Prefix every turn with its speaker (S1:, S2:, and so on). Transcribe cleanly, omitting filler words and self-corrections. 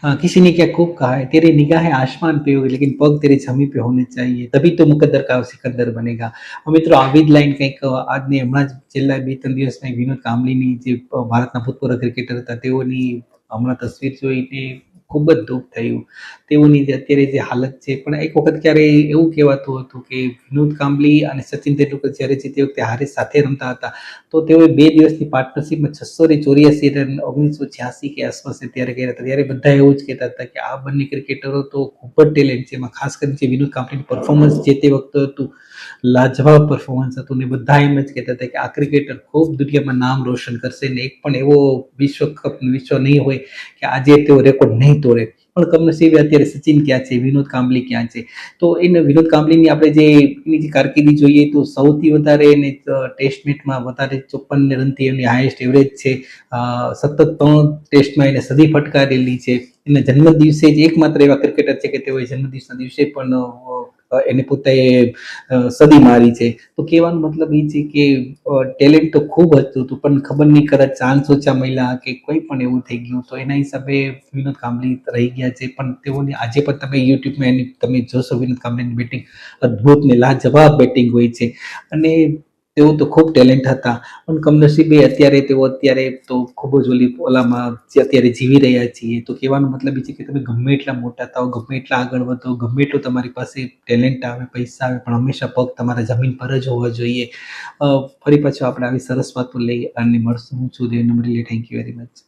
S1: किसी ने क्या खूब कहा है, तेरी निगाहें आसमान पे होगी लेकिन पग तेरे जमी पे होने चाहिए, तभी तो मुकद्दर का सिकंदर बनेगा। મિત્રો આવી જ લાઈન કંઈક આજની હમણાં જ છેલ્લા 2-3 દિવસમાં વિનોદ કાંબલીની જે ભારતના ભૂતપૂર્વ ક્રિકેટર હતા તેઓની હમણાં તસવીર જોઈને ખૂબ જ દુઃખ થયું. તેઓની જે અત્યારે જે હાલત છે, પણ એક વખત ક્યારે એવું કહેવાતું હતું કે વિનોદ કાંબલી અને સચિન તેંડુલકર જ્યારે છે તે વખતે હારે સાથે રમતા હતા, તો તેઓએ 2 દિવસની પાર્ટનરશિપમાં 684 રન 1986 કે આસપાસ ત્યારે કર્યા હતા. ત્યારે બધા એવું જ કહેતા હતા કે આ બંને ક્રિકેટરો તો ખૂબ જ ટેલેન્ટ છે. એમાં ખાસ કરીને જે વિનોદ કાંબલીનું પરફોર્મન્સ જે તે વખતે હતું, લાજવાબ પરફોર્મન્સ હતું ને બધા એમ જ કહેતા હતા કે આ ક્રિકેટર ખૂબ દુનિયામાં નામ રોશન કરશે ને એક પણ એવો વિશ્વ નહીં હોય કે આજે તેઓ રેકોર્ડ નહીં તોડે. પણ કમનસીબે અત્યારે સચિન ક્યાં છે, વિનોદ કાંબલી ક્યાં છે. તો એને વિનોદ કાંબલીની આપણે જે એની જે કારકિર્દી જોઈએ તો સૌથી વધારે એને ટેસ્ટ મેચમાં વધારે 54 રનથી એની હાઈએસ્ટ એવરેજ છે. સતત 3 ટેસ્ટમાં એને સદી ફટકારેલી છે. એના જન્મદિવસે જ એકમાત્ર એવા ક્રિકેટર છે કે તેઓએ જન્મદિવસના દિવસે પણ એને પોતે સદી મારી છે. તો કહેવાનો મતલબ એ છે કે ટેલેન્ટ તો ખૂબ હતું પણ ખબર નહીં કદાચ ચાન્સ ઓછા મળ્યા કે કોઈ પણ એવું થઈ ગયું, તો એના હિસાબે વિનોદ કાંબલી રહી ગયા છે. પણ તેઓની આજે પણ તમે યુટ્યુબમાં એની તમે જોશો વિનોદ કાંબલીની બેટિંગ અદ્ભુત ને લાજવાબ બેટિંગ હોય છે અને તેઓ તો ખૂબ ટેલેન્ટ હતા. પણ કમનસીબે અત્યારે તો ખૂબ જ ઓલામાં જે અત્યારે જીવી રહ્યા છીએ. તો કહેવાનો મતલબ એ છે કે તમે ગમે એટલા મોટા થાઓ, ગમે એટલા આગળ વધો, ગમે એટલું તમારી પાસે ટેલેન્ટ આવે, પૈસા આવે, પણ હંમેશા પગ તમારા જમીન પર જ હોવા જોઈએ. ફરી પાછું આપણે આવી સરસ વાતો લઈ અને મળશું. હું છું દેવ નમરીલે. Thank you very much.